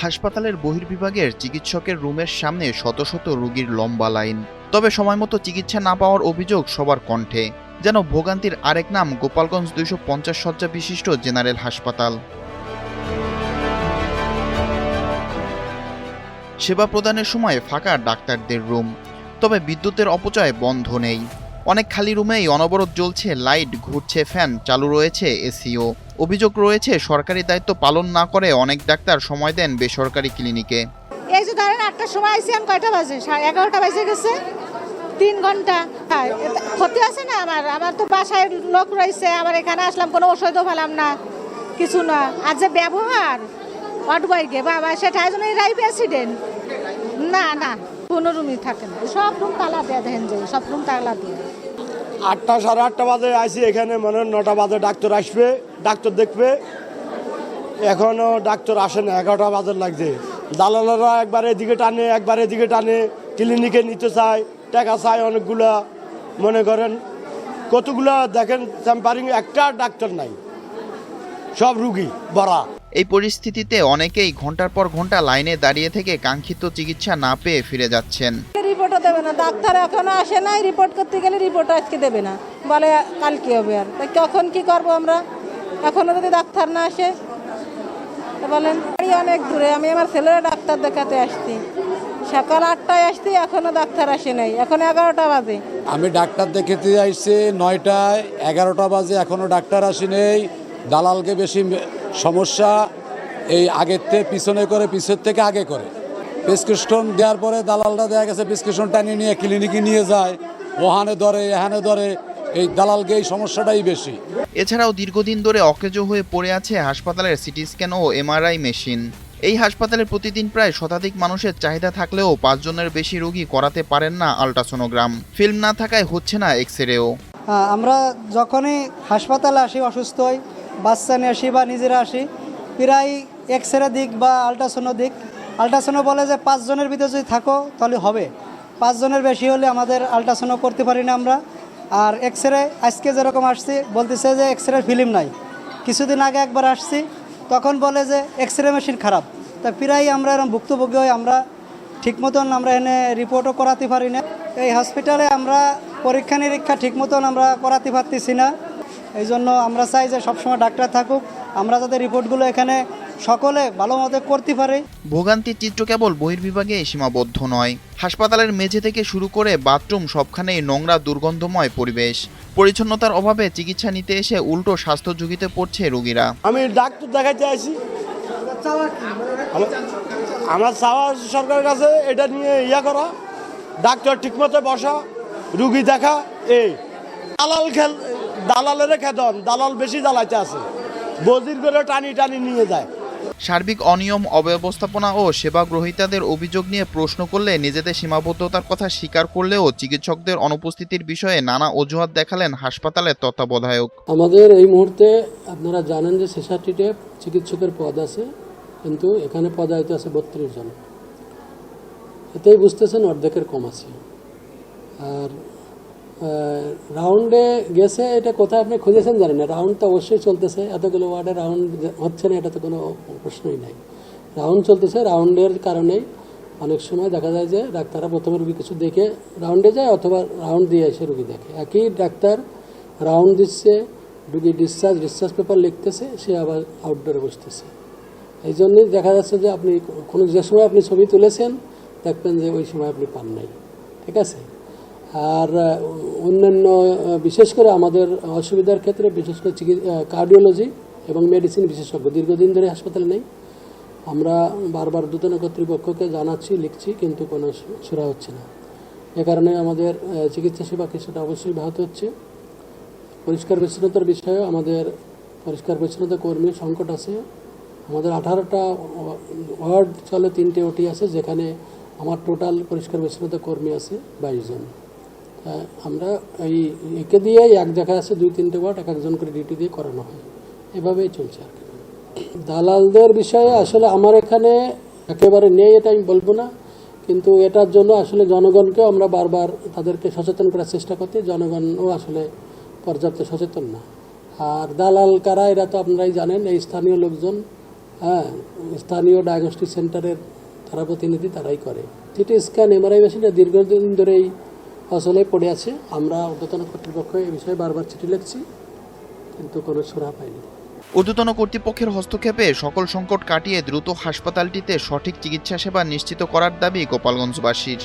হাসপাতালের বহির্বিভাগের চিকিৎসকের রুমের সামনে শত শত রোগীর লম্বা লাইন। তবে সময়মতো চিকিৎসা না পাওয়ার অভিযোগ সবার কণ্ঠে। যেন ভোগান্তির আরেক নাম গোপালগঞ্জ 250 শয্যা বিশিষ্ট জেনারেল হাসপাতাল। সেবা প্রদানের সময় ফাঁকা ডাক্তারদের রুম, তবে বিদ্যুতের অপচয় বন্ধ নেই। অনেক খালি রুমেই অনবরত জ্বলছে লাইট, ঘুরছে ফ্যান, চালু রয়েছে এসিও। অভিযোগ রয়েছে সরকারি দায়িত্ব পালন না করে অনেক ডাক্তার সময় দেন বেসরকারি ক্লিনিকে। এই যে ধরেন 8টার সময় আইসি, আমি কয়টা বাজে? 11:30 বাজে গেছে, 3 ঘন্টা। ক্ষতি আছে না আমার তো বাসায় লোক রয়েছে, আবার এখানে আসলাম, কোনো ওষুধও পেলাম না, কিছু না। আর যে ব্যবহার অটবয়কে বাবা, সেটা জন্য রাইবে অ্যাক্সিডেন্ট। না কোনো রুমই থাকে না, সব রুম তালা দেওয়া, দেখেন যে সব রুম তালা দিয়ে। 8টা 8:30 বাজে আইসি এখানে, মানে 9টা বাজে ডাক্তার আসবে, ডাক্তার দেখবে। এখনো ডাক্তার আসে না, 11টা বাজে লাগছে। দালালেরা একবার এদিকে টানে, একবার এদিকে টানে, ক্লিনিকে নিতে চায়, টাকা চায় অনেকগুলা। মনে করেন কতগুলা দেখেন চ্যাম্পারিং, একটা ডাক্তার নাই, সব রুগী ভরা। এই পরিস্থিতিতে অনেকেই ঘন্টার পর ঘন্টা লাইনে দাঁড়িয়ে থেকে কাঙ্ক্ষিত চিকিৎসা না পেয়ে ফিরে যাচ্ছেন। রিপোর্টও দেবে না, ডাক্তার এখনো আসে নাই। রিপোর্ট করতে গেলে রিপোর্ট আজকে দেবে না, বলে কাল কি হবে। আর কখন কি করবো আমরা, এখনো যদি ডাক্তার না আসে? বলেন অনেক দূরে, আমি আমার ছেলেরা ডাক্তার দেখাতে আসছি, সকাল 8টায় আসছি, এখনো ডাক্তার আসে নাই, এখন 11টা বাজে। আমি ডাক্তার দেখাতে আসছি 9টায়, 11টা বাজে, এখনো ডাক্তার আসি নেই। দালালকে বেশি সমস্যা, এই আগের থেকে পিছনে করে, পিছের থেকে আগে করে। প্রেসক্রিপশন দেওয়ার পরে দালালটা দেখা গেছে প্রেসক্রিপশন টানিয়ে নিয়ে ক্লিনিকে নিয়ে যায়, ওখানে ধরে এখানে ধরে। এই দালালকে এই সমস্যাটাই বেশি। এছাড়াও দীর্ঘদিন ধরে অকেজো হয়ে পড়ে আছে হাসপাতালের সিটি স্ক্যান ও এমআরআই মেশিন। এই হাসপাতালে প্রতিদিন প্রায় শতাধিক মানুষের চাহিদা থাকলেও 5 জনের বেশি রোগী করাতে পারেন না আল্ট্রাসোনোগ্রাম। ফিল্ম না থাকায় হচ্ছে না এক্সরেও। আমরা যখনই হাসপাতালে আসি, অসুস্থ হই, বাচ্চা নিয়ে আসি বা নিজেরা আসি, প্রায় এক্সরে দিক বা আল্ট্রাসোনো দিক। আল্ট্রাসোনো বলে যে 5 জনের ভিতরে যদি থাকো তাহলে হবে, 5 জনের বেশি হলে আমাদের আল্ট্রাসোনো করতে পারি না আমরা। আর এক্সরে আজকে যেরকম আসছি, বলতেছে যে এক্সরে ফিল্ম নাই। কিছুদিন আগে একবার আসছি, তখন বলে যে এক্সরে মেশিন খারাপ। তা প্রায় আমরা এরকম ভুক্তভোগী হই, আমরা ঠিক মতন আমরা এনে রিপোর্টও করাতে পারি না। এই হসপিটালে আমরা পরীক্ষা নিরীক্ষা ঠিক মতন আমরা করাতে পারতেছি না। এই জন্য আমরা চাই যে সবসময় ডাক্তার থাকুক, আমরা যাতে রিপোর্টগুলো এখানে সকলে ভালো মতো করতে পারে। ভোগান্তির চিত্র কেবল বহির্বিভাগে সীমাবদ্ধ নয়। হাসপাতালের মেঝে থেকে শুরু করে বাথরুম, সবখানেই নোংরা, দুর্গন্ধময় পরিবেশ। পরিচ্ছন্নতার অভাবে চিকিৎসা নিতে এসে উল্টো স্বাস্থ্য ঝুঁকিতে পড়ছে রোগীরা। আমি ডাক্তার দেখাইতে আসি, আমার চাওয়া সরকারের কাছে এটা নিয়ে করা, ডাক্তার ঠিকমতো বসা, রুগী দেখা। এই দালালের খেদন, দালাল বেশি জ্বালাইতে আছে, বজির করে টানি টানি নিয়ে যায়। সার্বিক অনিয়ম, অব্যবস্থাপনা ও সেবা গ্রহীতাদের অভিযোগ নিয়ে প্রশ্ন করলে নিজেদের সীমাবদ্ধতার কথা স্বীকার করলেও চিকিৎসকদের অনুপস্থিতির বিষয়ে নানা অজুহাত দেখালেন হাসপাতালের তত্ত্বাবধায়ক। আমাদের এই মুহূর্তে আপনারা জানেন যে 66টি চিকিৎসকের পদ আছে, কিন্তু এখানে পদায়িত আছে 32 জন। এতেই বুঝতেছেন অর্ধেকের কম আছে। আর রাউন্ডে গেছে, এটা কোথায় আপনি খুঁজেছেন জানেন না। রাউন্ড তো অবশ্যই চলতেছে, এতগুলো ওয়ার্ডে রাউন্ড হচ্ছে না, এটা তো কোনো প্রশ্নই নাই। রাউন্ড চলতেছে, রাউন্ডের কারণেই অনেক সময় দেখা যায় যে ডাক্তাররা প্রথমে রুগী কিছু দেখে রাউন্ডে যায়, অথবা রাউন্ড দিয়ে এসে রুগী দেখে। একই ডাক্তার রাউন্ড দিচ্ছে, রুগী ডিসচার্জ পেপার লিখতেছে, সে আবার আউটডোরে বসতেছে। এই জন্যই দেখা যাচ্ছে যে আপনি যে সময় আপনি ছবি তুলেছেন দেখবেন যে ওই সময় আপনি পান নাই, ঠিক আছে। আর অন্যান্য বিশেষ করে আমাদের অসুবিধার ক্ষেত্রে, বিশেষ করে কার্ডিওলজি এবং মেডিসিন বিশেষজ্ঞ দীর্ঘদিন ধরে হাসপাতালে নেই। আমরা বারবার ঊর্ধ্বতন কর্তৃপক্ষকে জানাচ্ছি, লিখছি, কিন্তু কোনো সুরা হচ্ছে না। এ কারণে আমাদের চিকিৎসা সেবা কিছুটা অবশ্যই ব্যাহত হচ্ছে। পরিষ্কার পরিচ্ছন্নতার বিষয়ে আমাদের পরিষ্কার পরিচ্ছন্নতা কর্মীর সংকট আছে। আমাদের 18টা ওয়ার্ড চলে, 3টে ওটি আছে, যেখানে আমার টোটাল পরিষ্কার পরিচ্ছন্নতা কর্মী আছে 22 জন। আমরা একে দিয়ে এক জায়গায় আছে 2-3টে ওয়ার্ড, এক একজন করে ডিউটি দিয়ে করানো হয়, এভাবেই চলছে আর কি। দালালদের বিষয়ে আসলে আমার এখানে একেবারে নেই এটা আমি বলবো না, কিন্তু এটার জন্য আসলে জনগণকেও আমরা বারবার তাদেরকে সচেতন করার চেষ্টা করতে, জনগণও আসলে পর্যাপ্ত সচেতন না। আর দালাল কারা, এরা তো আপনারাই জানেন, এই স্থানীয় লোকজন হ্যাঁ, স্থানীয় ডায়াগনস্টিক সেন্টারের তারা প্রতিনিধি তারাই করে। সিটি স্ক্যান এমআরআই মেশিনটা দীর্ঘদিন ধরেই ফসলে পড়ে আছে। আমরা ঊর্ধ্বতন কর্তৃপক্ষ এই বিষয়ে বারবার চিঠি লিখছি, কিন্তু কোনো সুরাহা পাইনি। ঊর্ধ্বতন কর্তৃপক্ষের হস্তক্ষেপে সকল সংকট কাটিয়ে দ্রুত হাসপাতালটিতে সঠিক চিকিৎসা সেবা নিশ্চিত করার দাবি গোপালগঞ্জবাসীর।